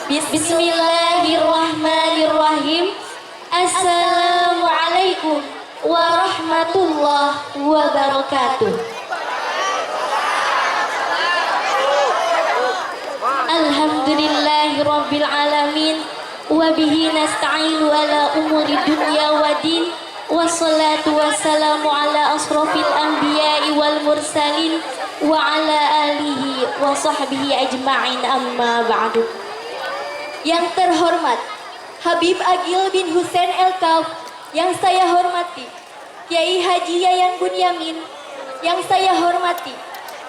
Bismillahirrahmanirrahim. Assalamualaikum warahmatullahi wabarakatuh. Alhamdulillahirabbil alamin wa bihi nasta'inu ala umuri dunya waddin. Wassalatu wassalamu ala asrofil anbiya'i wal mursalin wa ala alihi wa sahbihi ajma'in, amma ba'du. Yang terhormat Habib Agil bin Hussein El-Kaf, yang saya hormati Kiai Haji Yayan Bunyamin, yang saya hormati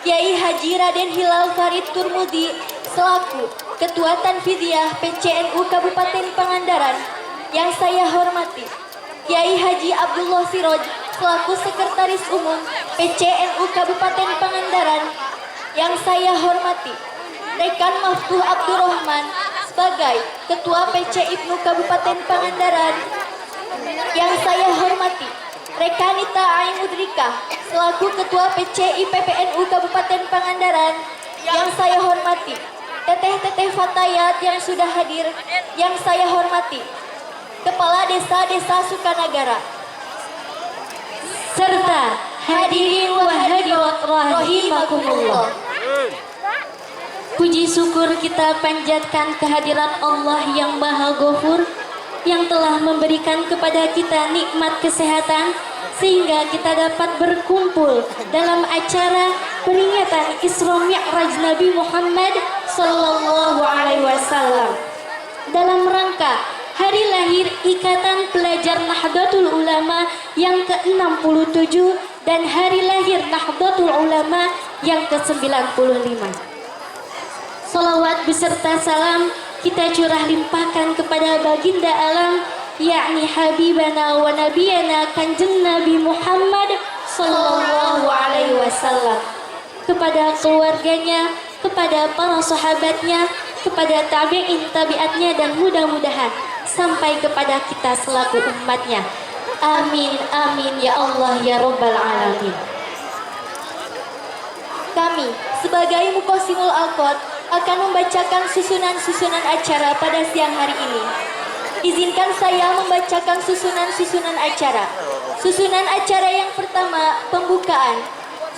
Kiai Haji Raden Hilal Farid Turmudi selaku Ketua Tanfidiyah PCNU Kabupaten Pangandaran, yang saya hormati Kiai Haji Abdullah Siroj selaku Sekretaris Umum PCNU Kabupaten Pangandaran, yang saya hormati Rekan Maftuh Abdurrahman sebagai Ketua PC IPNU Kabupaten Pangandaran, yang saya hormati Rekanita Aimudrika selaku Ketua PC IPPNU Kabupaten Pangandaran, yang saya hormati Teteh-teteh Fatayat yang sudah hadir, yang saya hormati Kepala Desa-Desa Sukanagara, serta hadirin wa hadirat rahimakumullah. Puji syukur kita panjatkan kehadirat Allah yang Maha Ghafur, yang telah memberikan kepada kita nikmat kesehatan sehingga kita dapat berkumpul dalam acara peringatan Isra Mi'raj Nabi Muhammad sallallahu alaihi wasallam dalam rangka hari lahir Ikatan Pelajar Nahdlatul Ulama yang ke-67 dan hari lahir Nahdlatul Ulama yang ke-95. Salawat beserta salam kita curah limpahkan kepada baginda alam, yakni Habibana wa Nabiyana Kanjeng Nabi Muhammad sallallahu alaihi wasallam, kepada keluarganya, kepada para sahabatnya, kepada tabi'in tabi'atnya, dan mudah-mudahan sampai kepada kita selaku umatnya. Amin amin ya Allah ya Rabbal alamin. Kami sebagai Muqassimul Alqad akan membacakan susunan-susunan acara pada siang hari ini. Izinkan saya membacakan susunan-susunan acara. Susunan acara yang pertama, pembukaan.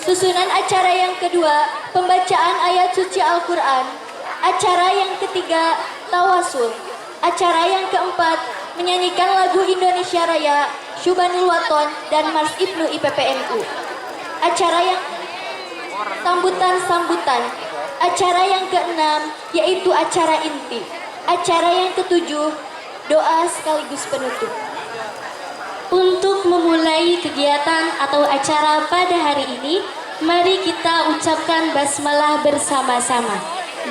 Susunan acara yang kedua, pembacaan ayat suci Al-Quran. Acara yang ketiga, tawasul. Acara yang keempat, menyanyikan lagu Indonesia Raya, Syubanul Waton, dan Mars IPNU IPPNU. Acara yang sambutan-sambutan. Acara yang keenam, yaitu acara inti. Acara yang ketujuh, doa sekaligus penutup. Untuk memulai kegiatan atau acara pada hari ini, mari kita ucapkan basmalah bersama-sama.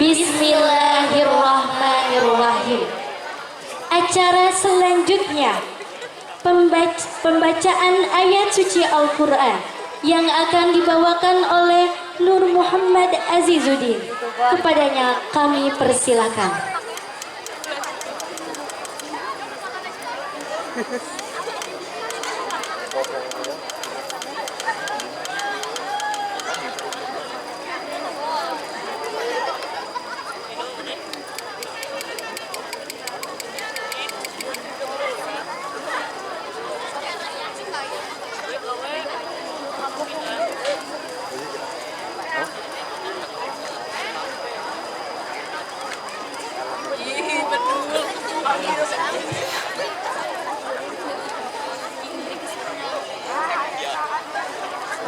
Bismillahirrahmanirrahim. Acara selanjutnya, pembacaan ayat suci Al-Quran yang akan dibawakan oleh Nur Muhammad Azizuddin. Kepadanya kami persilakan.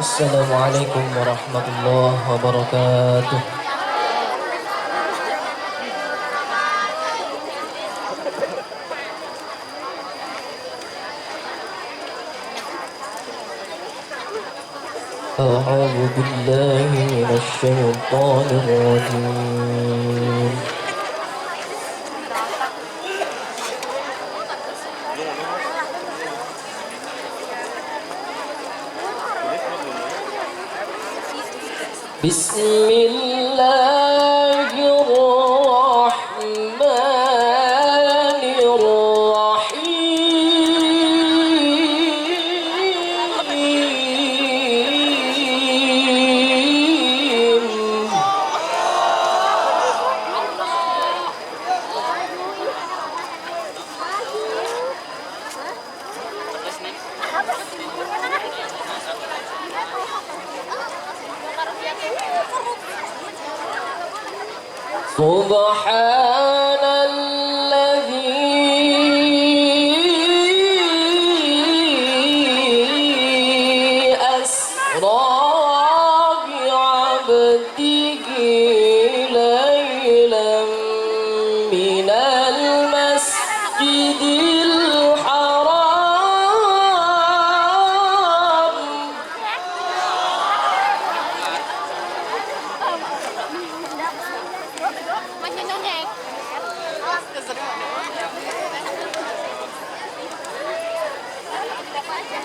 Assalamualaikum warahmatullahi wabarakatuh. A'udzu billahi minasyaitonir rajim. Bismillahirrahmanirrahim. سبحان الذي أسرى بعبده ليلا من المسجد الحرام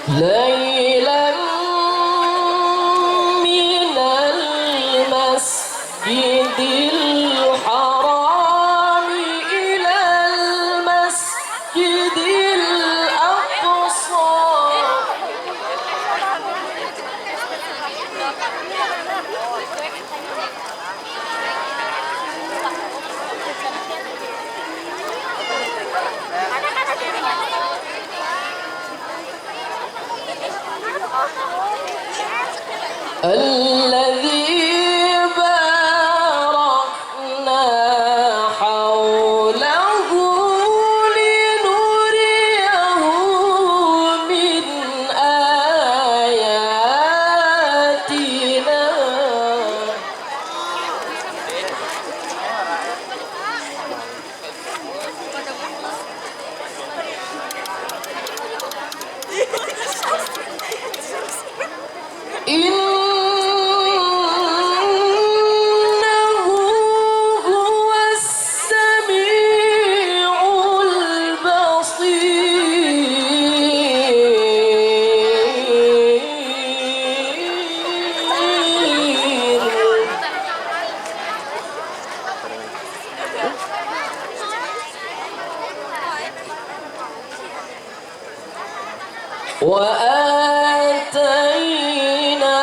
ليلا من المسجد الحرام إلى المسجد الأقصى الذي باركنا حوله لنريه من آياتنا إنه هو السميع البصير وآتينا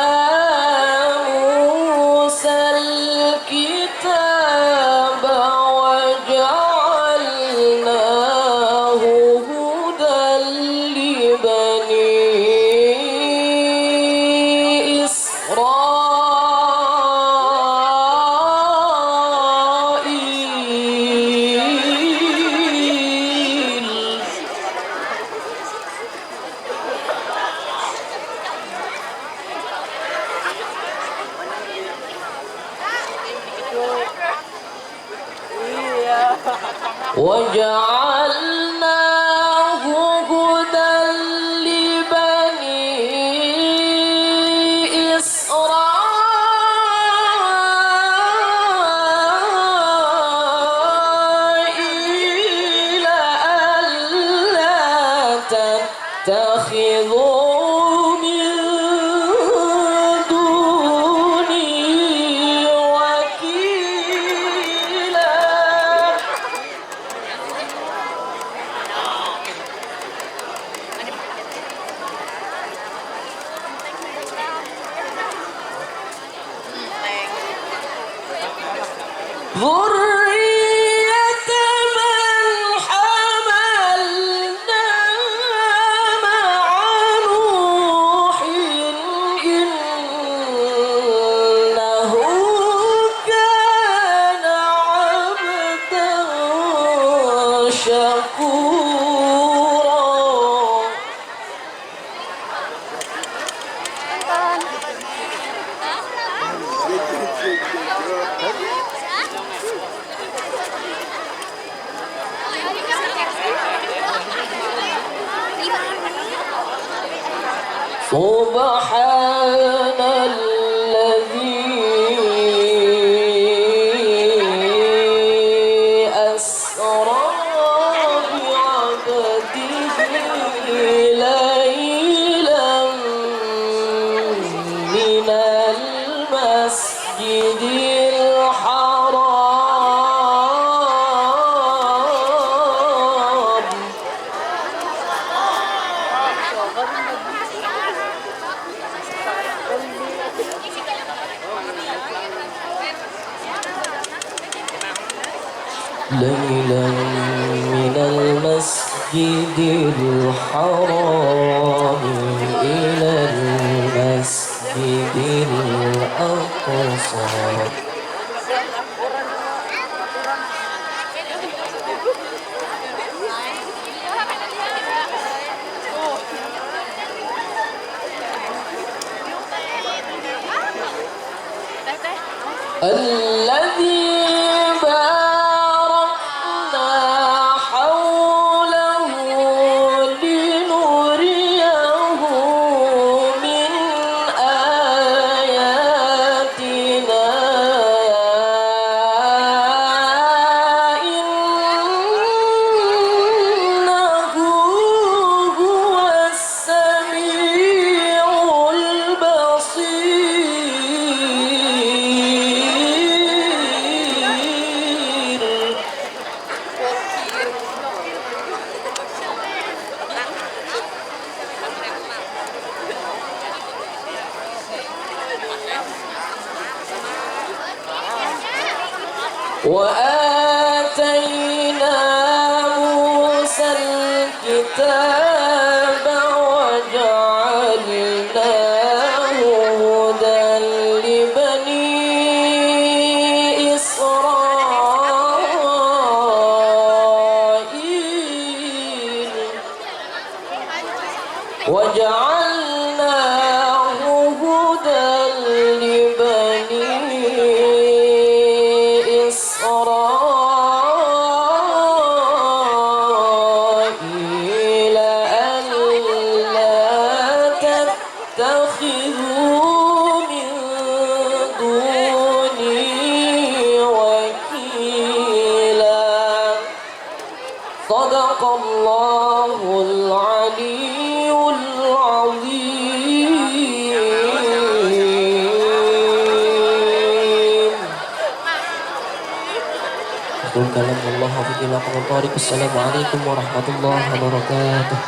موسى الكتاب وجعلناه هدى لبني إسرائيل وجعلناه هدى لبني إسرائيل ألا تتخذوا من دوني وكيلا ذرية من حملنا مع نوح إنه كان عبدا شكورا سبحان الذي أسرى بعبده ليلا من المسجد الحرام ليلا من المسجد الحرام إلى المسجد الأقصى الذي باركنا حوله لنريه من آياتنا إنه هو السميع البصير. وآتينا موسى الكتاب وجعلناه هدى لبني إسرائيل وجعلناه هدى لبني إسرائيل ألا تتخذوا من دوني وكيلا. صدق الله العلي العظيم. Kalam Allah wa Assalamualaikum warahmatullahi wabarakatuh.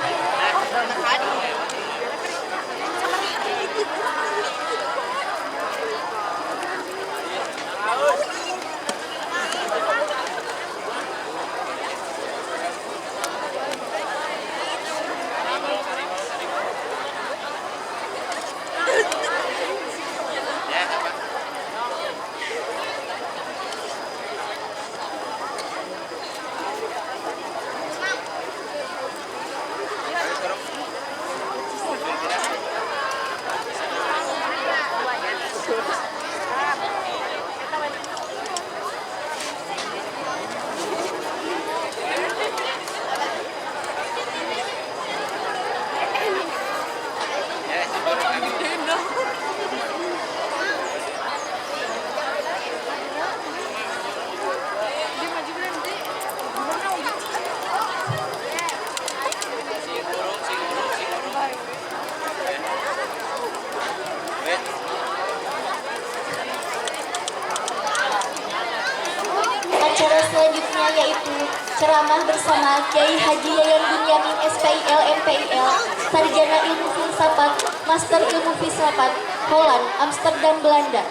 Acara selanjutnya yaitu ceramah bersama Kiai Haji Yayan Bunyamin SPIL MPIL, Sarjana Ilmu Filsafat, Master Ilmu Filsafat, Holland, Amsterdam, Belanda,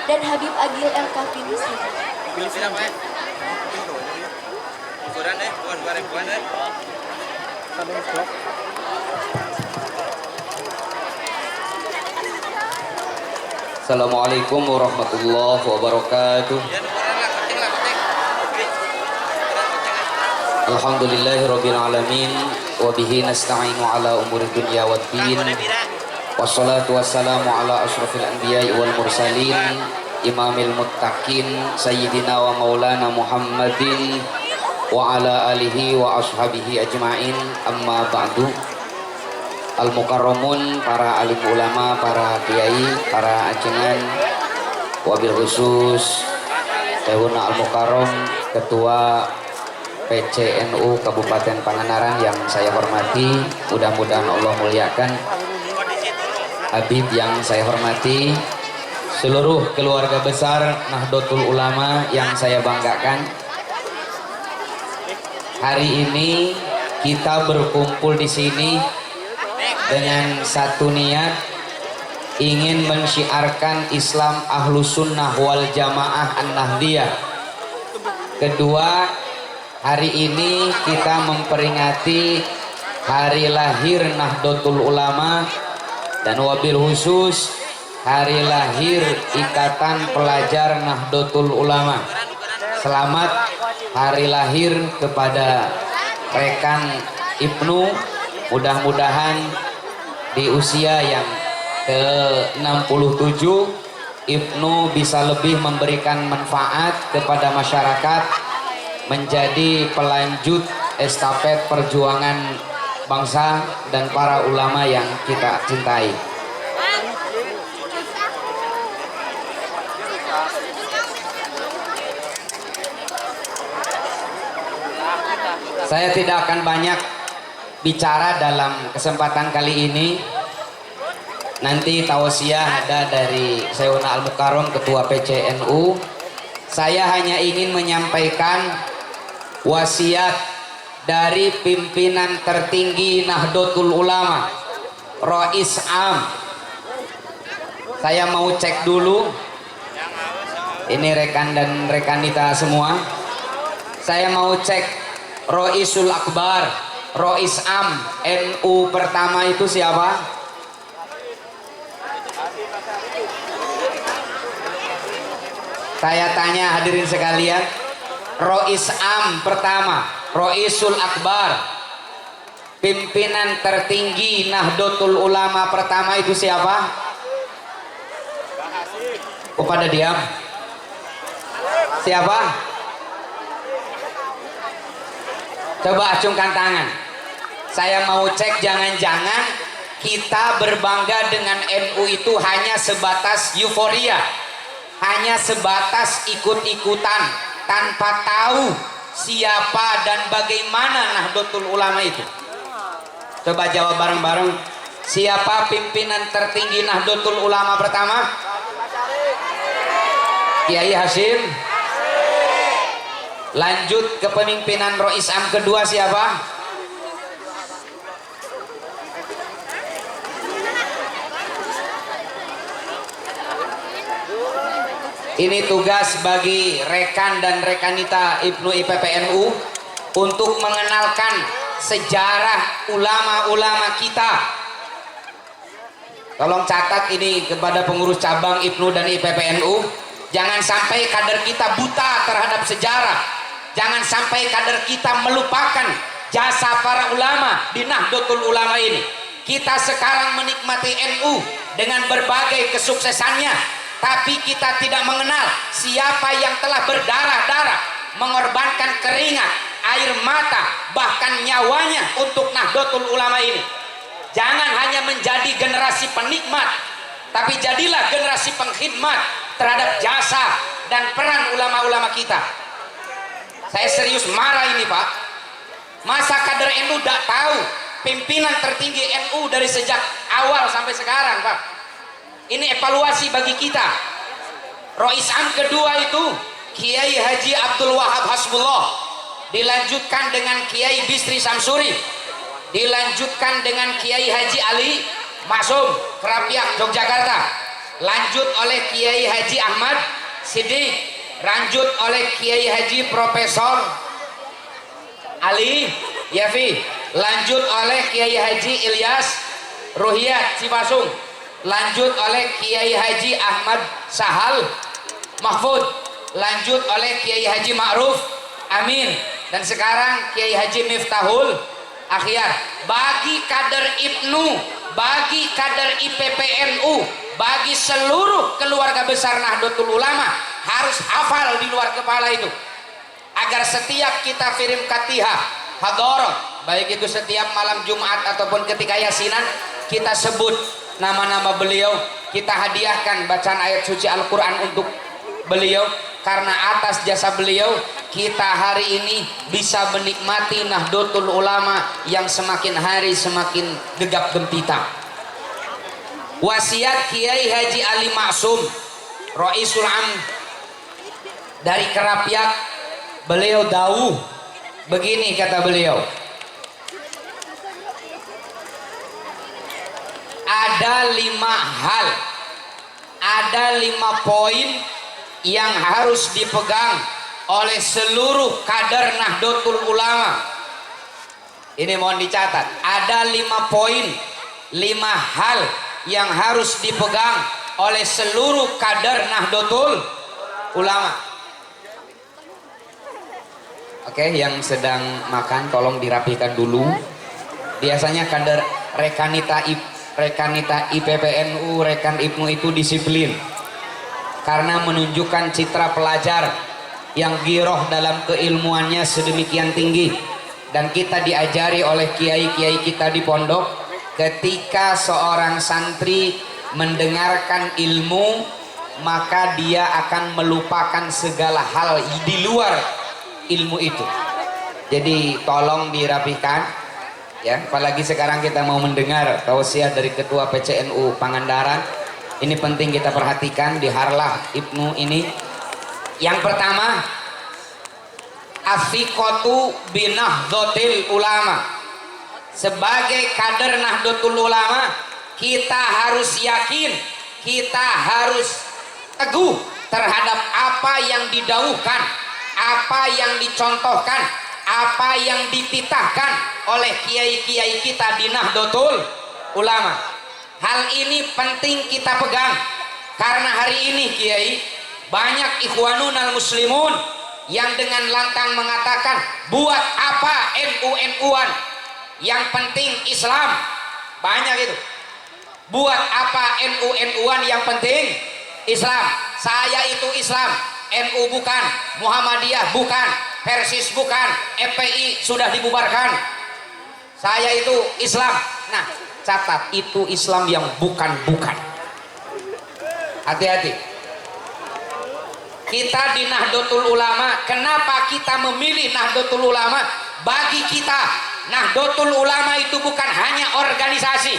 dan Habib Agil El Kafi Muslim. Assalamualaikum warahmatullahi wabarakatuh. Alhamdulillahirabbil alamin wa bihi nasta'inu ala umuri dunya waddin. Wassalatu wassalamu ala asyrafil anbiya'i wal mursalin imamil muttaqin sayyidina wa maulana Muhammadin wa ala alihi wa ashabihi ajma'in. Amma ba'du. Al-mukarramun, para alim ulama, para kiai, para ajengan, wabil khusus Tehuna Al-Mukarram, Ketua PCNU Kabupaten Pangandaran yang saya hormati, mudah-mudahan Allah muliakan. Habib yang saya hormati, seluruh keluarga besar Nahdlatul Ulama yang saya banggakan. Hari ini kita berkumpul di sini dengan satu niat, ingin mensyiarkan Islam Ahlus Sunnah wal Jamaah An-Nahdliyah. Kedua, hari ini kita memperingati hari lahir Nahdlatul Ulama, dan wabil khusus hari lahir Ikatan Pelajar Nahdlatul Ulama. Selamat hari lahir kepada rekan Ibnu. Mudah-mudahan di usia yang ke-67 Ibnu bisa lebih memberikan manfaat kepada masyarakat, menjadi pelanjut estafet perjuangan bangsa dan para ulama yang kita cintai. Saya tidak akan banyak bicara dalam kesempatan kali ini. Nanti tausiah ada dari Sayyidina Al-Mukarram, Ketua PCNU. Saya hanya ingin menyampaikan wasiat dari pimpinan tertinggi Nahdlatul Ulama, Rais Am. Saya mau cek dulu. Ini rekan dan rekanita semua. Saya mau cek Raisul Akbar, Rais Am NU pertama itu siapa? Saya tanya hadirin sekalian, Rais Am pertama, Raisul Akbar, pimpinan tertinggi Nahdlatul Ulama pertama itu siapa? Oh, pada diam. Siapa? Coba acungkan tangan. Saya mau cek, jangan-jangan kita berbangga dengan NU itu hanya sebatas euforia, hanya sebatas ikut-ikutan tanpa tahu siapa dan bagaimana Nahdlatul Ulama itu. Coba jawab bareng-bareng. Siapa pimpinan tertinggi Nahdlatul Ulama pertama? Kiai Hasyim. Lanjut ke pemimpinan Rais Am kedua siapa? Ini tugas bagi rekan dan rekanita Ibnu IPPNU untuk mengenalkan sejarah ulama-ulama kita. Tolong catat ini kepada pengurus cabang Ibnu dan IPPNU. Jangan sampai kader kita buta terhadap sejarah. Jangan sampai kader kita melupakan jasa para ulama di Nahdlatul Ulama ini. Kita sekarang menikmati NU dengan berbagai kesuksesannya, tapi kita tidak mengenal siapa yang telah berdarah-darah, mengorbankan keringat, air mata, bahkan nyawanya untuk Nahdlatul Ulama ini. Jangan hanya menjadi generasi penikmat, tapi jadilah generasi pengkhidmat terhadap jasa dan peran ulama-ulama kita. Saya serius marah ini, Pak. Masa kader NU tidak tahu pimpinan tertinggi NU dari sejak awal sampai sekarang, Pak? Ini evaluasi bagi kita. Rais Am kedua itu Kiai Haji Abdul Wahab Hasbullah, dilanjutkan dengan Kiai Bisri Samsuri, dilanjutkan dengan Kiai Haji Ali Maksum Kerapiak Yogyakarta, lanjut oleh Kiai Haji Ahmad Siddiq, lanjut oleh Kiai Haji Profesor Ali Yafi, lanjut oleh Kiai Haji Ilyas Ruhiyat Cipasung, lanjut oleh Kiai Haji Ahmad Sahal Mahfud, lanjut oleh Kiai Haji Ma'ruf Amin, dan sekarang Kiai Haji Miftahul Akhyar. Bagi kader Ibnu, bagi kader IPPNU, bagi seluruh keluarga besar Nahdlatul Ulama, harus hafal di luar kepala itu, agar setiap kita kirim Fatihah hadarat, baik itu setiap malam Jumat ataupun ketika yasinan, kita sebut nama-nama beliau, kita hadiahkan bacaan ayat suci Al-Quran untuk beliau, karena atas jasa beliau kita hari ini bisa menikmati Nahdlatul Ulama yang semakin hari semakin gegap gempita. Wasiat Kiai Haji Ali Maksum, Raisul Am dari Kerapiak, beliau dawuh begini, kata beliau, ada 5 hal, ada 5 poin yang harus dipegang oleh seluruh kader Nahdlatul Ulama. Ini mohon dicatat, ada 5 poin, 5 hal yang harus dipegang oleh seluruh kader Nahdlatul Ulama. Oke, yang sedang makan tolong dirapikan dulu. Biasanya kader rekanita IPPNU, rekan IPNU itu disiplin karena menunjukkan citra pelajar yang giroh dalam keilmuannya sedemikian tinggi. Dan kita diajari oleh kiai-kiai kita di pondok, ketika seorang santri mendengarkan ilmu, maka dia akan melupakan segala hal di luar ilmu itu. Jadi tolong dirapikan ya, apalagi sekarang kita mau mendengar tausiah dari Ketua PCNU Pangandaran. Ini penting kita perhatikan di Harlah Ibnu ini. Yang pertama, Afiqatu binahdlatul ulama. Sebagai kader Nahdlatul Ulama, kita harus yakin, kita harus teguh terhadap apa yang didauhkan, apa yang dicontohkan, apa yang dititahkan oleh kiai-kiai kita di Nahdlatul Ulama. Hal ini penting kita pegang, karena hari ini kiai, banyak ikhwanunal muslimun yang dengan lantang mengatakan, buat apa NU-NU-an, yang penting Islam. Banyak itu, buat apa NU-NU-an, yang penting Islam. Saya itu Islam, NU bukan, Muhammadiyah bukan, Persis bukan, FPI sudah dibubarkan. Saya itu Islam. Nah, catat, itu Islam yang bukan-bukan. Hati-hati. Kita di Nahdlatul Ulama, kenapa kita memilih Nahdlatul Ulama? Bagi kita, Nahdlatul Ulama itu bukan hanya organisasi.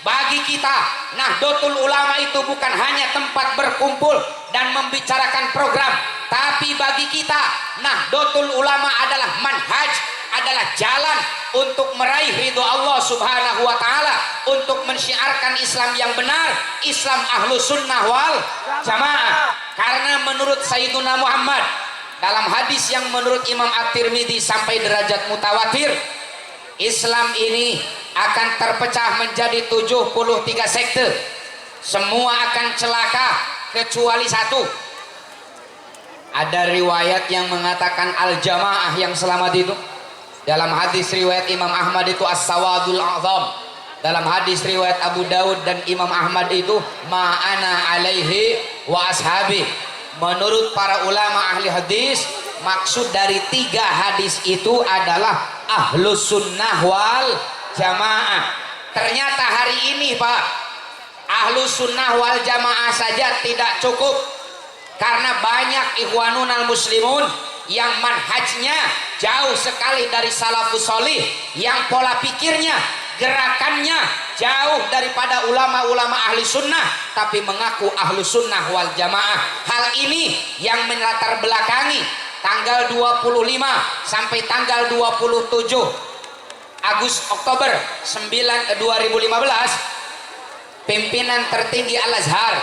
Bagi kita, Nahdlatul Ulama itu bukan hanya tempat berkumpul dan membicarakan program. Tapi bagi kita, Nahdlatul Ulama adalah manhaj, adalah jalan untuk meraih ridho Allah Subhanahu wa Ta'ala, untuk mensyiarkan Islam yang benar, Islam Ahlus Sunnah wal Jamaah. Karena menurut Sayyiduna Muhammad, dalam hadis yang menurut Imam At-Tirmidzi sampai derajat mutawatir, Islam ini akan terpecah menjadi 73 sekte. Semua akan celaka kecuali satu. Ada riwayat yang mengatakan al-jamaah yang selamat itu. Dalam hadis riwayat Imam Ahmad itu as-sawadul azam. Dalam hadis riwayat Abu Daud dan Imam Ahmad itu ma'ana alaihi wa ashabi. Menurut para ulama ahli hadis, maksud dari 3 hadis itu adalah Ahlus Sunnah wal Jamaah. Ternyata hari ini Pak, Ahlus Sunnah wal Jamaah saja tidak cukup, karena banyak ikhwanunal muslimun yang manhajnya jauh sekali dari salafus solih, yang pola pikirnya, gerakannya jauh daripada ulama-ulama ahli sunnah, tapi mengaku ahlu sunnah wal jamaah. Hal ini yang melatar belakangi tanggal 25 sampai tanggal 27 Oktober 2015, pimpinan tertinggi Al-Azhar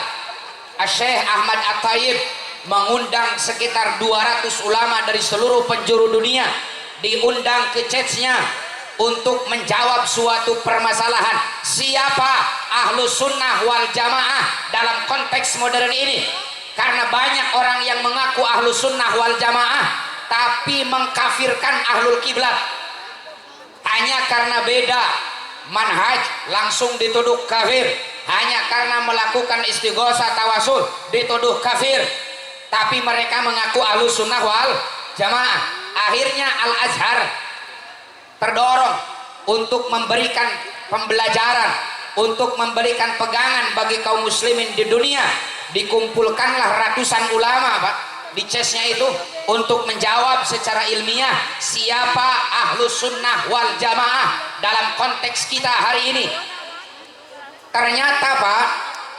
Syekh Ahmad At-Thayyib mengundang sekitar 200 ulama dari seluruh penjuru dunia, diundang ke Chechnya untuk menjawab suatu permasalahan, siapa ahlu sunnah wal jamaah dalam konteks modern ini. Karena banyak orang yang mengaku ahlu sunnah wal jamaah tapi mengkafirkan ahlul kiblat, hanya karena beda manhaj langsung dituduh kafir, hanya karena melakukan istighosa tawasul dituduh kafir. Tapi mereka mengaku ahlus sunnah wal jamaah. Akhirnya Al-Azhar terdorong untuk memberikan pembelajaran, untuk memberikan pegangan bagi kaum muslimin di dunia. Dikumpulkanlah ratusan ulama Pak di CES-nya itu untuk menjawab secara ilmiah siapa ahlus sunnah wal jamaah dalam konteks kita hari ini. Ternyata Pak,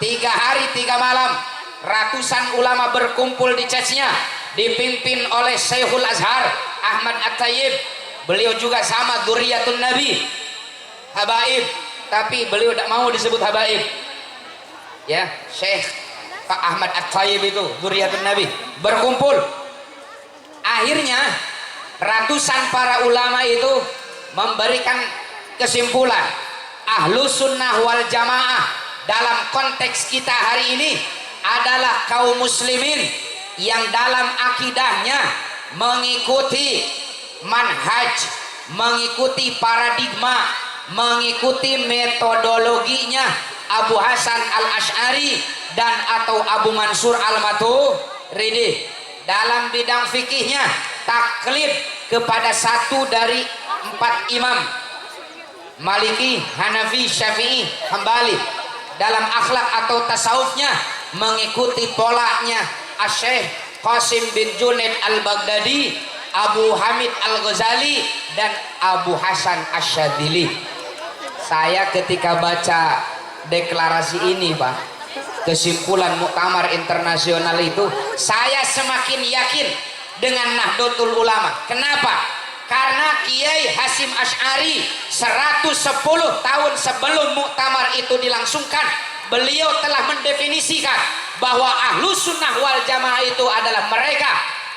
3 hari 3 malam ratusan ulama berkumpul di CES-nya, dipimpin oleh Syekhul Azhar Ahmad At-Thayyib. Beliau juga sama dzurriyyatun Nabi, habaib, tapi beliau tidak mau disebut habaib. Ya, Syekh Pak Ahmad At-Thayyib itu dzurriyyatun Nabi berkumpul. Akhirnya ratusan para ulama itu memberikan kesimpulan, ahlus sunnah wal jamaah dalam konteks kita hari ini adalah kaum muslimin yang dalam akidahnya mengikuti manhaj, mengikuti paradigma, mengikuti metodologinya Abu Hasan al-Ash'ari dan atau Abu Mansur al-Maturidi. Dalam bidang fikihnya taklid kepada satu dari 4 imam, Maliki, Hanafi, Syafi'i, Hambali. Dalam akhlak atau tasawufnya mengikuti polanya Asy-Syaikh Qasim bin Junaid al-Baghdadi, Abu Hamid al-Ghazali dan Abu Hasan Asy-Syadzili. Saya ketika baca deklarasi ini, Pak, kesimpulan Muktamar Internasional itu, saya semakin yakin dengan Nahdlatul Ulama. Kenapa? Karena Kiai Hasyim Asy'ari 110 tahun sebelum muktamar itu dilangsungkan, beliau telah mendefinisikan bahwa Ahlus Sunnah wal Jamaah itu adalah mereka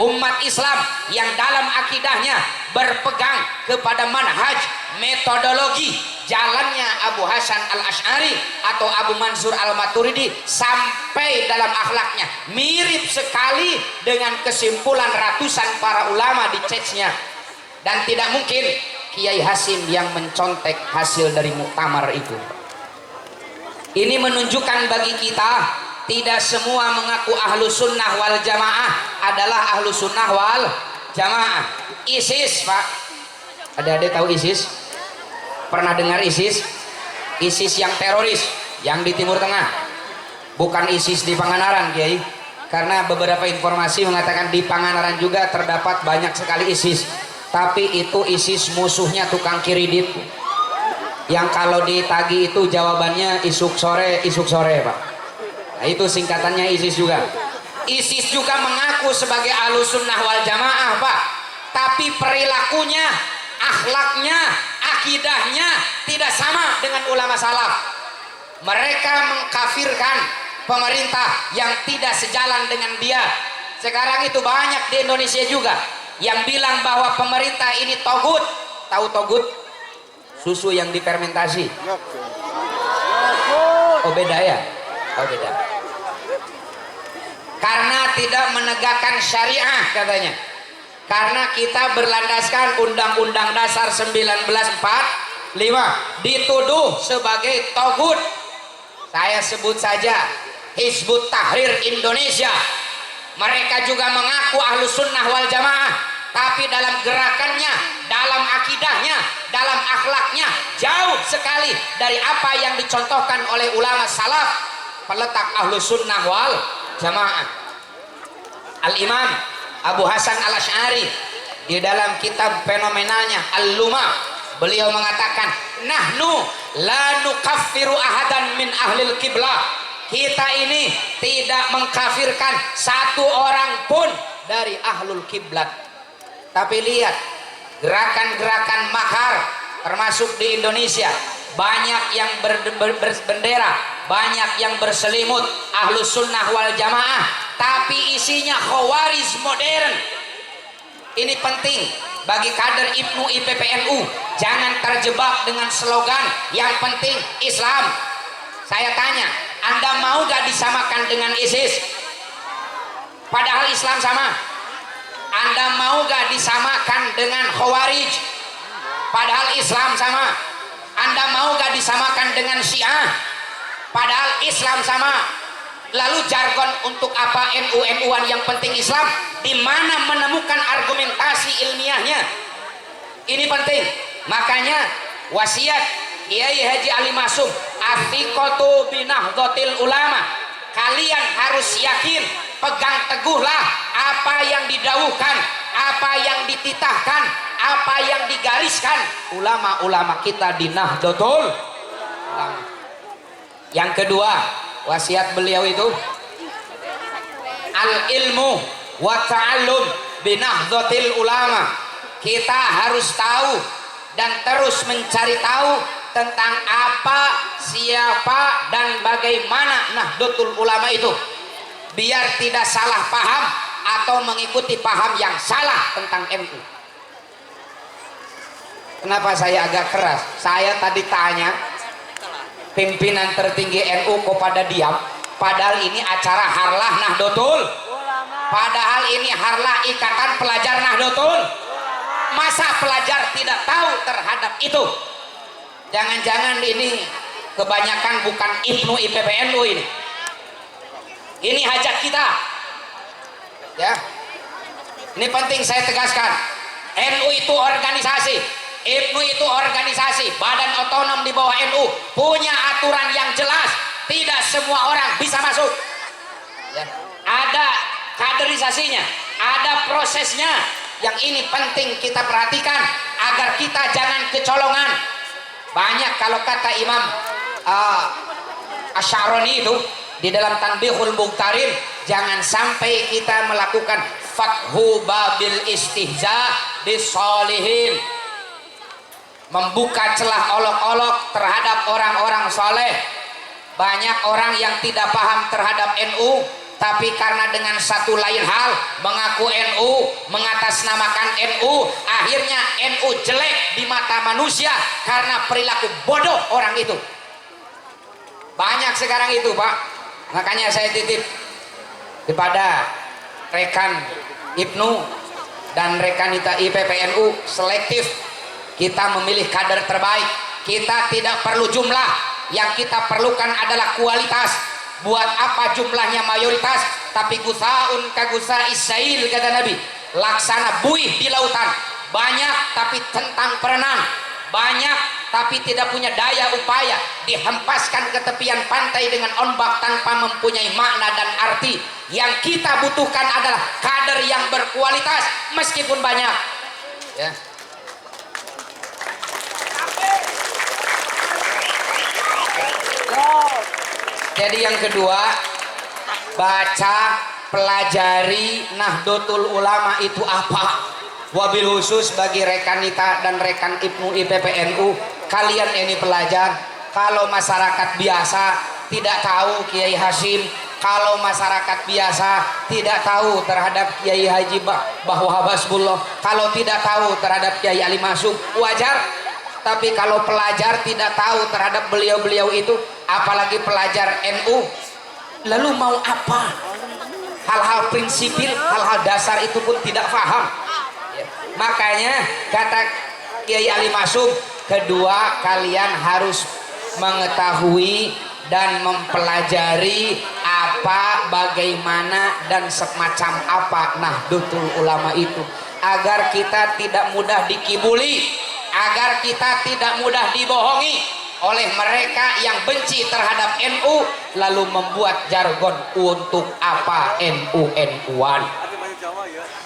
umat Islam yang dalam akidahnya berpegang kepada manhaj, metodologi jalannya Abu Hasan al-Ash'ari atau Abu Mansur al-Maturidi, sampai dalam akhlaknya mirip sekali dengan kesimpulan ratusan para ulama di cetsnya. Dan tidak mungkin Kiai Hasyim yang mencontek hasil dari muktamar itu. Ini menunjukkan bagi kita, tidak semua mengaku ahlu sunnah wal jamaah adalah ahlu sunnah wal jamaah. ISIS, Pak, ada tahu ISIS? Pernah dengar ISIS? ISIS yang teroris yang di Timur Tengah, bukan ISIS di Pangandaran, Kiai. Karena beberapa informasi mengatakan di Pangandaran juga terdapat banyak sekali ISIS. Tapi itu ISIS musuhnya tukang kiridit, yang kalau ditagi itu jawabannya isuk sore Pak. Nah, itu singkatannya ISIS juga. ISIS juga mengaku sebagai Ahlus Sunnah wal Jamaah, Pak, tapi perilakunya, akhlaknya, akidahnya tidak sama dengan ulama salaf. Mereka mengkafirkan pemerintah yang tidak sejalan dengan dia. Sekarang itu banyak di Indonesia juga yang bilang bahwa pemerintah ini togut. Tahu togut? Susu yang difermentasi. Oh, beda ya? Oh, beda. Karena tidak menegakkan syariah katanya. Karena kita berlandaskan Undang-Undang Dasar 1945, dituduh sebagai togut. Saya sebut saja Hizbut Tahrir Indonesia. Mereka juga mengaku Ahlus Sunnah wal Jamaah, tapi dalam gerakannya, dalam akidahnya, dalam akhlaknya jauh sekali dari apa yang dicontohkan oleh ulama salaf, peletak Ahlus Sunnah wal Jamaah. Al-Imam Abu Hasan al-Ash'ari di dalam kitab fenomenalnya Al-Luma, beliau mengatakan, nahnu la nukaffiru ahadan min ahlil qiblah. Kita ini tidak mengkafirkan satu orang pun dari ahlul kiblat. Tapi lihat gerakan-gerakan makar termasuk di Indonesia, banyak yang berbendera, banyak yang berselimut Ahlus Sunnah wal Jamaah, tapi isinya khawarij modern. Ini penting bagi kader IPNU IPPNU, jangan terjebak dengan slogan yang penting Islam. Saya tanya, Anda mau gak disamakan dengan ISIS? Padahal Islam sama. Anda mau gak disamakan dengan Khawarij? Padahal Islam sama. Anda mau gak disamakan dengan Syiah? Padahal Islam sama. Lalu jargon untuk apa NU-NU-an yang penting Islam? Di mana menemukan argumentasi ilmiahnya? Ini penting. Makanya wasiat Kiai Haji Ali Masum, athiqatu binahdhatil ulama. Kalian harus yakin, pegang teguhlah apa yang didawuhkan, apa yang dititahkan, apa yang digariskan ulama-ulama kita di Nahdlatul Ulama. Yang kedua, wasiat beliau itu al-ilmu wa ta'allum binahdhatil ulama. Kita harus tahu dan terus mencari tahu tentang apa, siapa, dan bagaimana Nahdlatul Ulama itu, biar tidak salah paham atau mengikuti paham yang salah tentang NU. Kenapa saya agak keras? Saya tadi tanya pimpinan tertinggi NU kok pada diam, padahal ini acara Harlah Nahdlatul, padahal ini Harlah Ikatan Pelajar Nahdlatul. Masa pelajar tidak tahu terhadap itu? Jangan-jangan ini kebanyakan bukan Ibnu IPPNU ini. Ini hajat kita. Ya. Ini penting saya tegaskan. NU itu organisasi, Ibnu itu organisasi, badan otonom di bawah NU, punya aturan yang jelas. Tidak semua orang bisa masuk. Ya. Ada kaderisasinya, ada prosesnya. Yang ini penting kita perhatikan agar kita jangan kecolongan. Banyak kalau kata Imam Asy'arani itu di dalam Tanbihul Muqtarin, jangan sampai kita melakukan fathu babil istihza bisolihin, membuka celah olok-olok terhadap orang-orang soleh. Banyak orang yang tidak paham terhadap NU, tapi karena dengan satu lain hal mengaku NU, mengatasnamakan NU, akhirnya NU jelek di mata manusia karena perilaku bodoh orang itu. Banyak sekarang itu, Pak. Makanya saya titip kepada rekan Ibnu dan rekanita IPPNU, selektif. Kita memilih kader terbaik. Kita tidak perlu jumlah, yang kita perlukan adalah kualitas. Buat apa jumlahnya mayoritas, tapi gusaun kagusa isail, kata Nabi. Laksana buih di lautan, banyak tapi tentang perenang, banyak tapi tidak punya daya upaya, dihempaskan ke tepian pantai dengan ombak tanpa mempunyai makna dan arti. Yang kita butuhkan adalah kader yang berkualitas meskipun banyak. Ya. Jadi yang kedua, baca, pelajari Nahdlatul Ulama itu apa. Wabil khusus bagi rekanita dan rekan Ibnu IPPNU, kalian ini pelajar. Kalau masyarakat biasa tidak tahu Kiai Hasyim, kalau masyarakat biasa tidak tahu terhadap Kiai Haji Bahwa Basbullah, kalau tidak tahu terhadap Kiai Ali Masuk, wajar. Tapi kalau pelajar tidak tahu terhadap beliau-beliau itu, apalagi pelajar NU, lalu mau apa? Hal-hal prinsipil, hal-hal dasar itu pun tidak paham. Ya. Makanya kata Kiai Ali Masuk, kedua, kalian harus mengetahui dan mempelajari apa, bagaimana, dan semacam apa Nahdlatul Ulama itu, agar kita tidak mudah dikibuli, agar kita tidak mudah dibohongi oleh mereka yang benci terhadap NU lalu membuat jargon untuk apa NU-NU-an.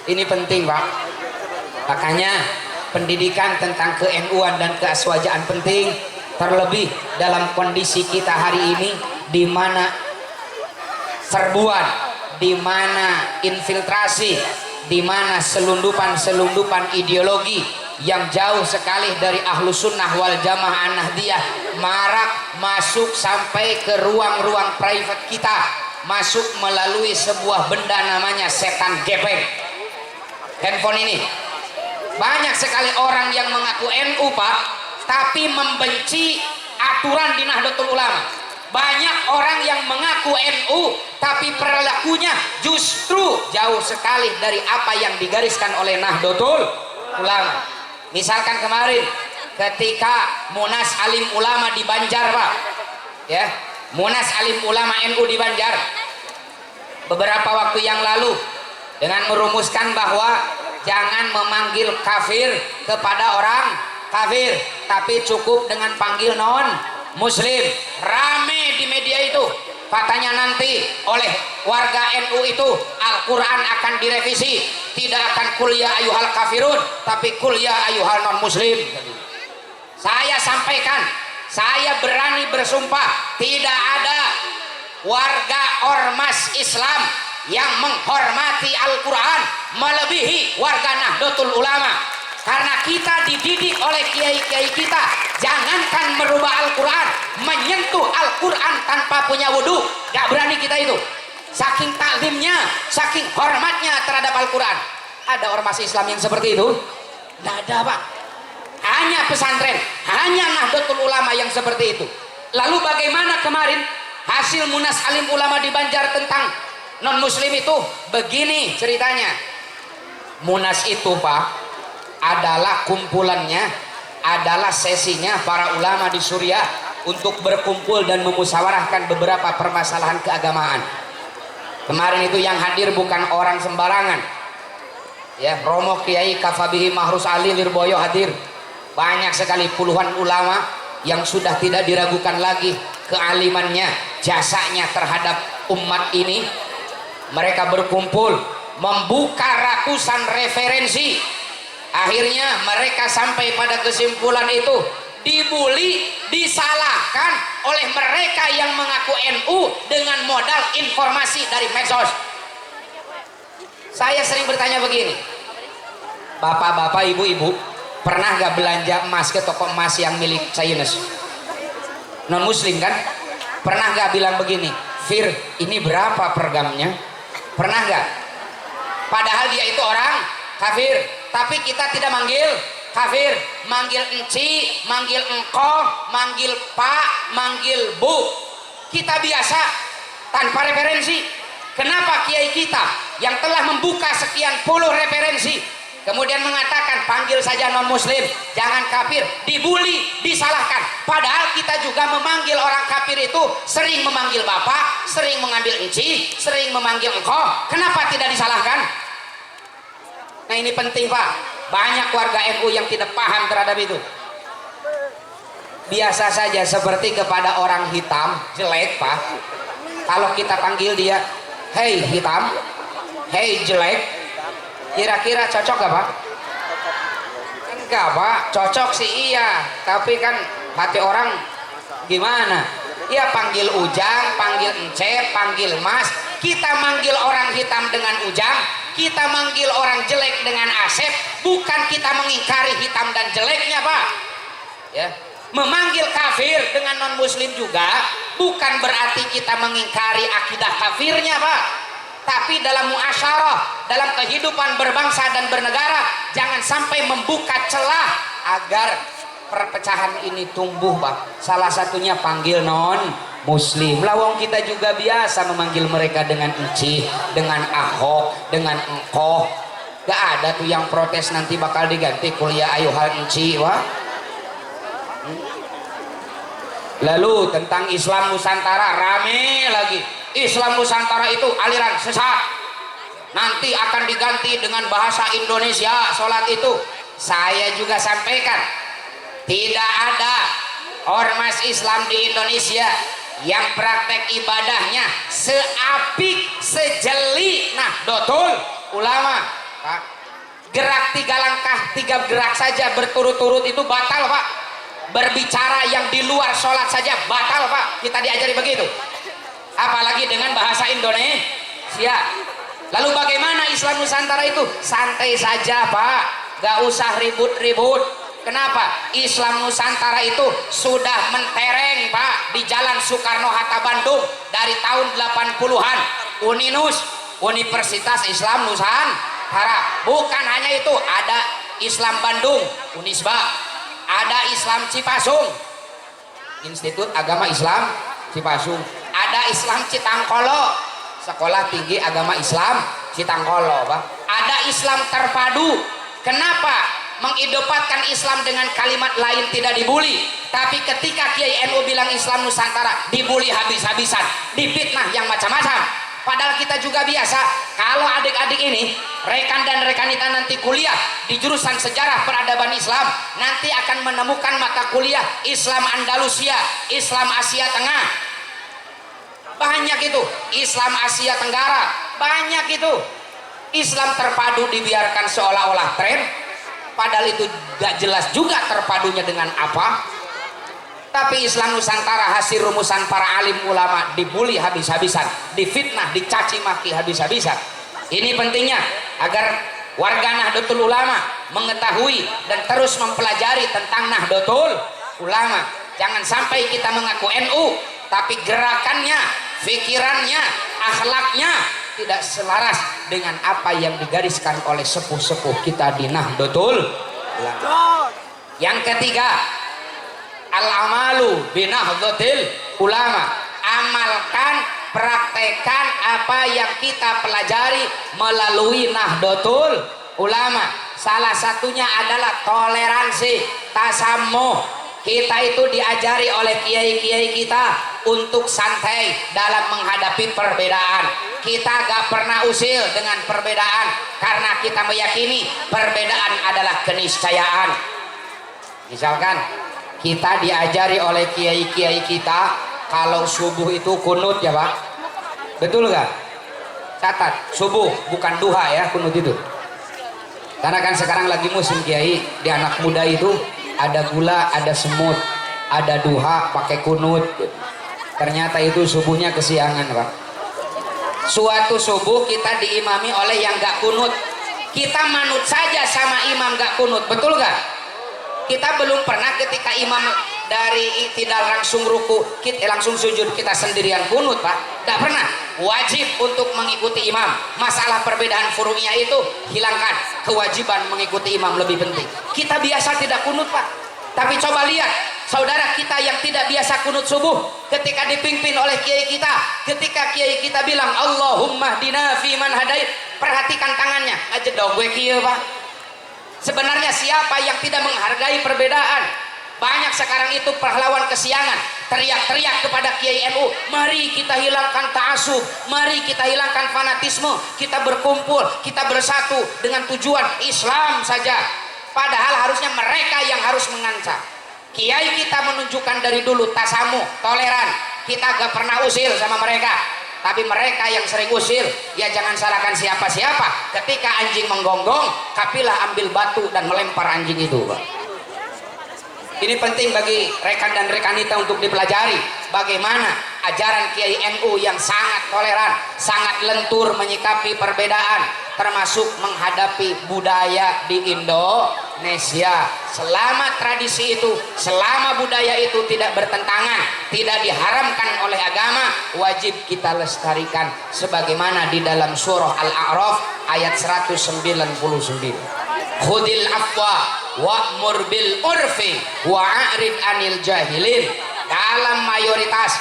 Ini penting, Pak. Makanya pendidikan tentang ke-NU-an dan keaswajaan penting, terlebih dalam kondisi kita hari ini di mana serbuan, di mana infiltrasi, di mana selundupan-selundupan ideologi yang jauh sekali dari ahlu sunnah wal jamaah an-nahdiyah marak masuk sampai ke ruang-ruang private kita, masuk melalui sebuah benda namanya setan gepeng, handphone ini. Banyak sekali orang yang mengaku NU, Pak, tapi membenci aturan di Nahdlatul Ulama. Banyak orang yang mengaku NU tapi perilakunya justru jauh sekali dari apa yang digariskan oleh Nahdlatul Ulama. Misalkan kemarin ketika Munas Alim Ulama di Banjar, Pak, ya, Munas Alim Ulama NU di Banjar beberapa waktu yang lalu dengan merumuskan bahwa jangan memanggil kafir kepada orang kafir, tapi cukup dengan panggil non muslim. Rame di media itu, katanya nanti oleh warga NU itu Al-Quran akan direvisi, tidak akan kul ya ayyuhal kafirun, tapi kul ya ayyuhal non muslim. Saya sampaikan, saya berani bersumpah, tidak ada warga ormas Islam yang menghormati Al-Quran melebihi warga Nahdlatul Ulama. Karena kita dididik oleh kiai-kiai kita, jangankan merubah Al-Quran, menyentuh Al-Quran tanpa punya wudhu, gak berani kita itu. Saking taklimnya, saking hormatnya terhadap Al-Quran. Ada ormas Islam yang seperti itu? Gak ada, Pak. Hanya pesantren, hanya Nahdlatul Ulama yang seperti itu. Lalu bagaimana kemarin hasil Munas Alim Ulama di Banjar tentang non muslim itu? Begini ceritanya. Munas itu, Pak, adalah kumpulannya, adalah sesinya para ulama di Suriah untuk berkumpul dan memusyawarahkan beberapa permasalahan keagamaan. Kemarin itu yang hadir bukan orang sembarangan, ya. Romo Kiai Kafabihi Mahrus Ali Lirboyo hadir. Banyak sekali puluhan ulama yang sudah tidak diragukan lagi kealimannya, jasanya terhadap umat ini. Mereka berkumpul membuka ratusan referensi. Akhirnya mereka sampai pada kesimpulan itu, dibully, disalahkan oleh mereka yang mengaku NU dengan modal informasi dari medsos. Saya sering bertanya begini, bapak-bapak, ibu-ibu, pernah gak belanja emas ke toko emas yang milik Chinese? Non muslim kan? Pernah gak bilang begini, Fir, ini berapa per gramnya? Pernah gak? Padahal dia itu orang kafir, tapi kita tidak manggil kafir, manggil enci, manggil engkoh, manggil pak, manggil bu. Kita biasa tanpa referensi. Kenapa kiai kita yang telah membuka sekian puluh referensi kemudian mengatakan panggil saja non muslim, jangan kafir, dibully, disalahkan? Padahal kita juga memanggil orang kafir itu sering memanggil bapak, sering mengambil enci, sering memanggil engkoh. Kenapa tidak disalahkan? Nah ini penting Pak, banyak warga NU yang tidak paham terhadap itu. Biasa saja seperti kepada orang hitam jelek Pak, kalau kita panggil dia, hei hitam, hei jelek, kira-kira cocok gak Pak? Enggak Pak, cocok sih iya, tapi kan hati orang gimana? Ya panggil ujang, panggil encep, panggil mas. Kita manggil orang hitam dengan ujang, kita manggil orang jelek dengan asep, bukan kita mengingkari hitam dan jeleknya Pak, ya. Memanggil kafir dengan non muslim juga bukan berarti kita mengingkari akidah kafirnya Pak, tapi dalam muasyarah, dalam kehidupan berbangsa dan bernegara, jangan sampai membuka celah agar perpecahan ini tumbuh Pak. Salah satunya panggil non muslim. Lawang kita juga biasa memanggil mereka dengan enci, dengan ahok, dengan engkoh. Gak ada tuh yang protes nanti bakal diganti kuliah ayuhal enci wah. Lalu tentang Islam Nusantara rame lagi. Islam Nusantara itu aliran sesat, nanti akan diganti dengan bahasa Indonesia sholat itu. Saya juga sampaikan, tidak ada ormas Islam di Indonesia yang praktek ibadahnya seapik, sejeli Nahdlatul Ulama Pak. Gerak 3 langkah 3 gerak saja berturut-turut itu batal Pak. Berbicara yang di luar sholat saja batal Pak, kita diajari begitu, apalagi dengan bahasa Indonesia. Lalu bagaimana Islam Nusantara itu? Santai saja Pak, gak usah ribut-ribut. Kenapa? Islam Nusantara itu sudah mentereng Pak di Jalan Soekarno-Hatta Bandung dari tahun 80-an. Uninus, Universitas Islam Nusantara. Bukan hanya itu, ada Islam Bandung, Unisba, ada Islam Cipasung, Institut Agama Islam Cipasung, ada Islam Citangkolo, Sekolah Tinggi Agama Islam Citangkolo Pak. Ada Islam Terpadu. Kenapa mengidobatkan Islam dengan kalimat lain tidak dibully, tapi ketika Kiai NU bilang Islam Nusantara dibully habis-habisan, difitnah yang macam-macam? Padahal kita juga biasa, kalau adik-adik ini rekan dan rekanita nanti kuliah di jurusan sejarah peradaban Islam, nanti akan menemukan mata kuliah Islam Andalusia, Islam Asia Tengah, banyak itu. Islam Asia Tenggara, banyak itu. Islam terpadu dibiarkan seolah-olah tren, padahal itu gak jelas juga terpadunya dengan apa. Tapi Islam Nusantara hasil rumusan para alim ulama dibully habis-habisan, difitnah, dicaci maki habis-habisan. Ini pentingnya agar warga Nahdlatul Ulama mengetahui dan terus mempelajari tentang Nahdlatul Ulama. Jangan sampai kita mengaku NU tapi gerakannya, pikirannya, akhlaknya tidak selaras dengan apa yang digariskan oleh sepuh-sepuh kita di Nahdlatul Ulama. Yang ketiga, al-amalu binahdlatil ulama. Amalkan, praktekkan apa yang kita pelajari melalui Nahdlatul Ulama. Salah satunya adalah toleransi, tasamuh. Kita itu diajari oleh kiai-kiai kita untuk santai dalam menghadapi perbedaan. Kita gak pernah usil dengan perbedaan karena kita meyakini perbedaan adalah keniscayaan. Misalkan kita diajari oleh kiai-kiai kita kalau subuh itu kunut ya Pak, betul gak? Catat, subuh bukan duha ya kunut itu. Karena kan sekarang lagi musim kiai, di anak muda itu ada gula, ada semut, ada duha pakai kunut. Ternyata itu subuhnya kesiangan Pak. Suatu subuh kita diimami oleh yang gak kunut, kita manut saja sama imam gak kunut, betul gak? Kita belum pernah ketika imam dari i'tidal langsung ruku, kita langsung sujud, kita sendirian kunut Pak. Gak pernah. Wajib untuk mengikuti imam. Masalah perbedaan furu'iyah itu hilangkan. Kewajiban mengikuti imam lebih penting. Kita biasa tidak kunut Pak. Tapi coba lihat saudara kita yang tidak biasa kunut subuh, ketika dipimpin oleh kiai kita, ketika kiai kita bilang Allahumma hdina fi man hadait, perhatikan tangannya aja dong gue kieu Pak. Sebenarnya siapa yang tidak menghargai perbedaan? Banyak sekarang itu pahlawan kesiangan, teriak-teriak kepada Kiai NU, mari kita hilangkan ta'assub, mari kita hilangkan fanatisme, kita berkumpul, kita bersatu dengan tujuan Islam saja. Padahal harusnya mereka yang harus mengancam. Kiai kita menunjukkan dari dulu tasamuh, toleran. Kita gak pernah usil sama mereka. Tapi mereka yang sering usil, ya jangan salahkan siapa-siapa. Ketika anjing menggonggong, kapilah ambil batu dan melempar anjing itu Pak. Ini penting bagi rekan dan rekanita untuk dipelajari bagaimana ajaran Kiai NU yang sangat toleran, sangat lentur menyikapi perbedaan, termasuk menghadapi budaya di Indonesia. Selama tradisi itu, selama budaya itu tidak bertentangan, tidak diharamkan oleh agama, wajib kita lestarikan sebagaimana di dalam surah Al-A'raf ayat 199. Khudil afwa wa'mur bil urfi wa'arid anil jahilin. Dalam mayoritas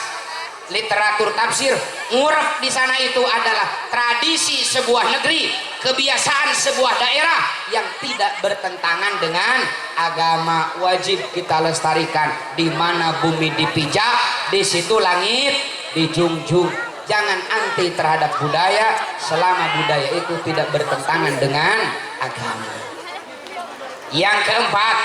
literatur tafsir, urf di sana itu adalah tradisi sebuah negeri, kebiasaan sebuah daerah yang tidak bertentangan dengan agama. Wajib kita lestarikan. Di mana bumi dipijak, di situ langit dijunjung. Jangan anti terhadap budaya selama budaya itu tidak bertentangan dengan agama. Yang keempat,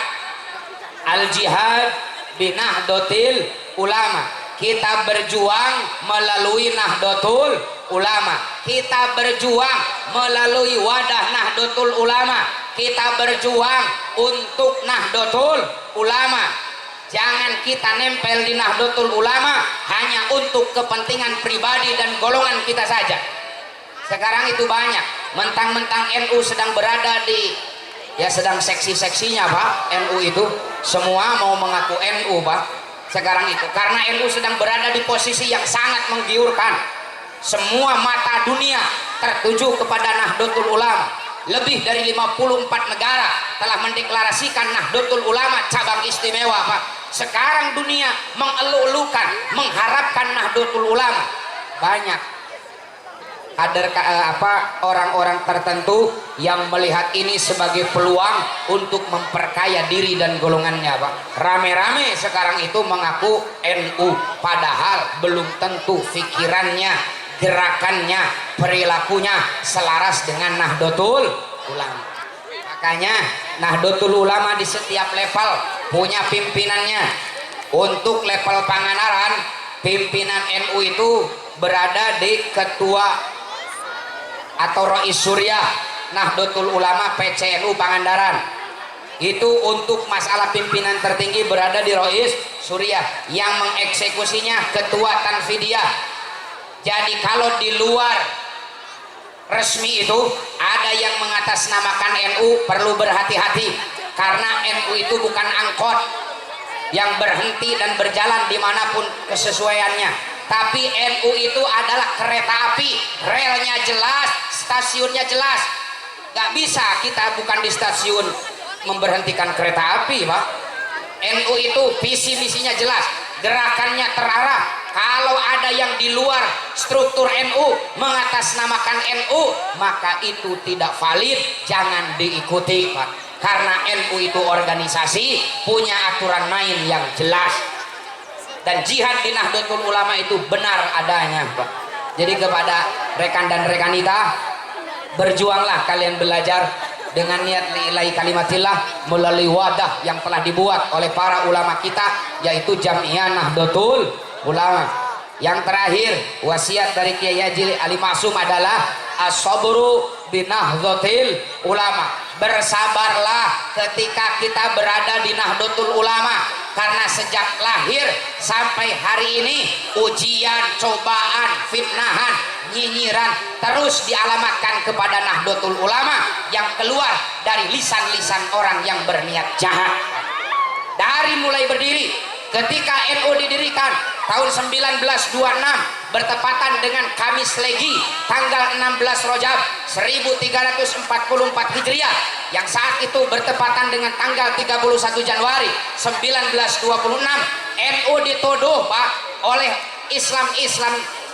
al-jihad binahdlatul ulama. Kita berjuang melalui Nahdlatul Ulama. Kita berjuang melalui wadah Nahdlatul Ulama. Kita berjuang untuk Nahdlatul Ulama. Jangan kita nempel di Nahdlatul Ulama hanya untuk kepentingan pribadi dan golongan kita saja. Sekarang itu banyak, mentang-mentang NU sedang berada di, ya sedang seksi-seksinya Pak, NU itu semua mau mengaku NU Pak. Sekarang itu karena NU sedang berada di posisi yang sangat menggiurkan. Semua mata dunia tertuju kepada Nahdlatul Ulama. Lebih dari 54 negara telah mendeklarasikan Nahdlatul Ulama cabang istimewa Pak. Sekarang dunia mengeluh-elukan, mengharapkan Nahdlatul Ulama. Banyak orang-orang tertentu yang melihat ini sebagai peluang untuk memperkaya diri dan golongannya Pak. Rame-rame sekarang itu mengaku NU, padahal belum tentu pikirannya, gerakannya, perilakunya selaras dengan Nahdlatul Ulama. Makanya Nahdlatul Ulama di setiap level punya pimpinannya. Untuk level Pangandaran, pimpinan NU itu berada di ketua atau Rois Suriah Nahdlatul Ulama PCNU Pangandaran. Itu untuk masalah pimpinan tertinggi berada di Rois Suriah, yang mengeksekusinya ketua Tanfidiyah. Jadi kalau di luar resmi itu ada yang mengatasnamakan NU, perlu berhati-hati karena NU itu bukan angkot yang berhenti dan berjalan dimanapun kesesuaiannya. Tapi NU itu adalah kereta api, relnya jelas, stasiunnya jelas. Gak bisa kita bukan di stasiun memberhentikan kereta api Pak. NU itu visi misinya jelas. gerakannya terarah. Kalau ada yang di luar struktur NU mengatasnamakan NU, maka itu tidak valid, jangan diikuti, Pak. Karena NU itu organisasi punya aturan main yang jelas. Dan jihad di Nahdlatul Ulama itu benar adanya, Pak. Jadi kepada rekan dan rekanita, berjuanglah kalian belajar dengan niat lillahi kalimatillah melalui wadah yang telah dibuat oleh para ulama kita, yaitu Jamiah Nahdlatul Ulama. Yang terakhir, wasiat dari Kiai Haji Ali Maksum adalah as-sabru binahdlatil ulama. Bersabarlah ketika kita berada di Nahdlatul Ulama, karena sejak lahir sampai hari ini ujian, cobaan, fitnahan, nyinyiran terus dialamatkan kepada Nahdlatul Ulama yang keluar dari lisan-lisan orang yang berniat jahat. Dari mulai berdiri, ketika NU didirikan tahun 1926 bertepatan dengan Kamis Legi tanggal 16 Rajab 1344 Hijriah, yang saat itu bertepatan dengan tanggal 31 Januari 1926, NU dituduh, Pak, oleh Islam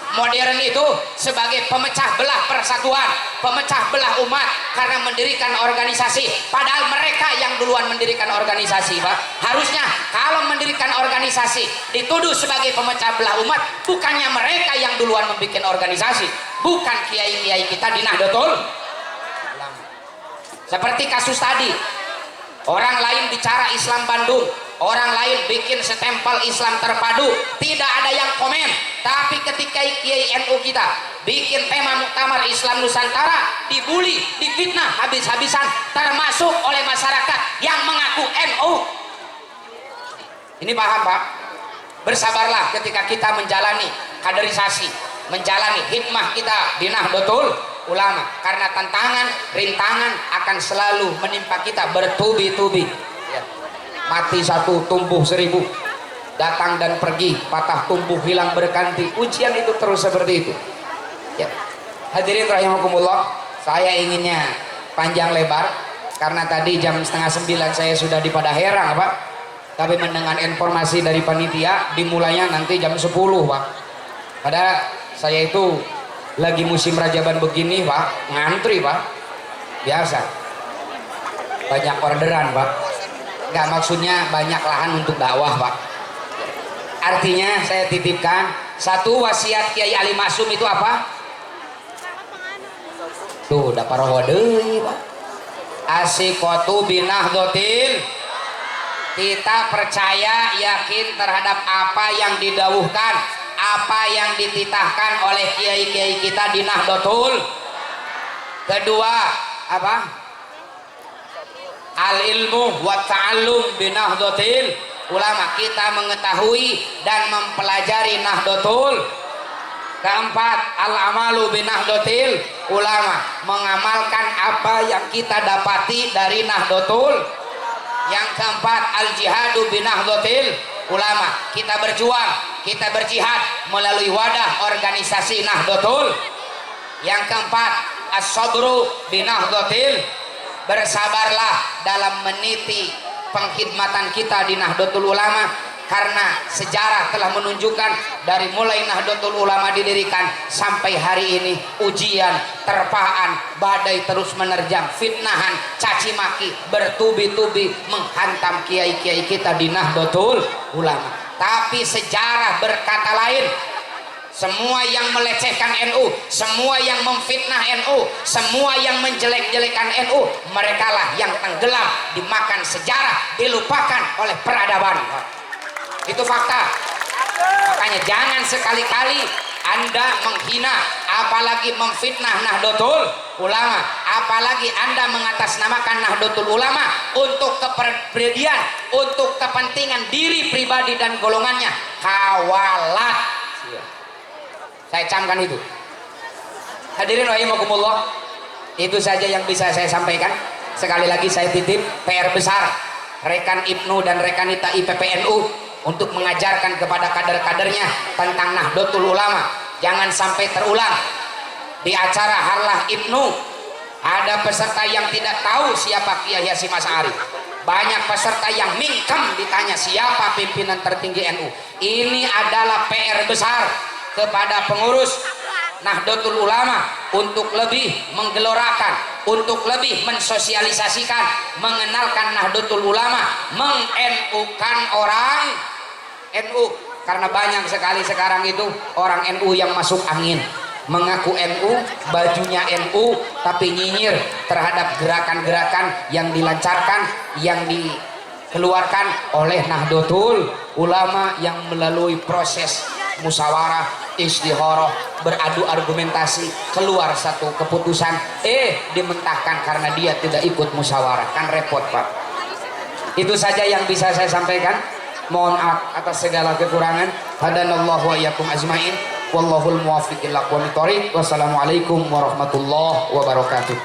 modern itu sebagai pemecah belah persatuan, pemecah belah umat karena mendirikan organisasi. Padahal mereka yang duluan mendirikan organisasi, Pak. Harusnya kalau mendirikan organisasi dituduh sebagai pemecah belah umat, bukannya mereka yang duluan membuat organisasi, bukan kiai-kiai kita di Nahdlatul Ulama. Seperti kasus tadi, orang lain bicara Islam Bandung, orang lain bikin setempel Islam Terpadu, tidak ada yang komen. Tapi ketika kiai NU kita bikin tema muktamar Islam Nusantara, dibully, difitnah habis-habisan, termasuk oleh masyarakat yang mengaku NU. Ini paham, Pak? Bersabarlah ketika kita menjalani kaderisasi, menjalani hikmah kita di Nahdlatul Ulama, karena tantangan, rintangan akan selalu menimpa kita bertubi-tubi. Ya. Mati satu, tumbuh seribu. Datang dan pergi, patah tumbuh hilang berganti. Ujian itu terus seperti itu. Ya. Hadirin rahimakumullah, saya inginnya panjang lebar karena tadi jam 8:30 saya sudah di Padaherang, Pak. Tapi mendengar informasi dari panitia dimulainya nanti jam 10, Pak. Padahal saya itu lagi musim Rajaban begini, Pak, ngantri, Pak. Biasa. Banyak orderan, Pak. Nggak, maksudnya banyak lahan untuk dakwah, Pak. Artinya saya titipkan satu wasiat Kiai Ali Maksum itu apa? Tuh, da paroho deui, Pak. Asiqatu binahdlatil. Kita percaya, yakin terhadap apa yang didawuhkan, apa yang dititahkan oleh kiai-kiai kita di Nahdlatul. Kedua, apa? Al ilmu wa ta'allum binahdlatil Ulama. Kita mengetahui dan mempelajari Nahdlatul. Keempat, al amalu binahdlatil Ulama, mengamalkan apa yang kita dapati dari Nahdlatul. Yang keempat, al jihadu binahdlatil Ulama, kita berjuang, kita berjihad melalui wadah organisasi Nahdlatul. Yang keempat, as-sabru binahdlatil, bersabarlah dalam meniti pengkhidmatan kita di Nahdlatul Ulama, karena sejarah telah menunjukkan dari mulai Nahdlatul Ulama didirikan sampai hari ini ujian, terpaan, badai terus menerjang, fitnahan, caci maki bertubi-tubi menghantam kiai-kiai kita di Nahdlatul Ulama. Tapi sejarah berkata lain. Semua yang melecehkan NU, semua yang memfitnah NU, semua yang menjelek-jelekan NU, merekalah yang tenggelam dimakan sejarah, dilupakan oleh peradaban. Itu fakta. Makanya jangan sekali-kali Anda menghina, apalagi memfitnah Nahdlatul Ulama, apalagi Anda mengatasnamakan Nahdlatul Ulama untuk kepribadian, untuk kepentingan diri pribadi dan golongannya. Kawalat. Saya camkan itu. Hadirin rahimakumullah, itu saja yang bisa saya sampaikan. Sekali lagi saya titip PR besar rekan Ibnu dan rekanita IPPNU untuk mengajarkan kepada kader-kadernya tentang Nahdlatul Ulama. Jangan sampai terulang di acara Harlah Ibnu ada peserta yang tidak tahu siapa Kiai Hasyim Asy'ari. banyak peserta yang mingkem ditanya siapa pimpinan tertinggi NU. Ini adalah PR besar kepada pengurus Nahdlatul Ulama untuk lebih menggelorakan, untuk lebih mensosialisasikan, mengenalkan Nahdlatul Ulama, meng-NU-kan orang NU. Karena banyak sekali sekarang itu orang NU yang masuk angin, mengaku NU, bajunya NU, tapi nyinyir terhadap gerakan-gerakan yang dilancarkan, yang dikeluarkan oleh Nahdlatul Ulama yang melalui proses musyawarah, istikharah, beradu argumentasi, keluar satu keputusan, dimentahkan karena dia tidak ikut musyawarah. Kan repot, Pak. Itu saja yang bisa saya sampaikan. Mohon maaf atas segala kekurangan. Hadanallahu wa iyyakum ajmain. Wallahul muwaffiq ila aqwamit thoriq. Wassalamualaikum warahmatullahi wabarakatuh.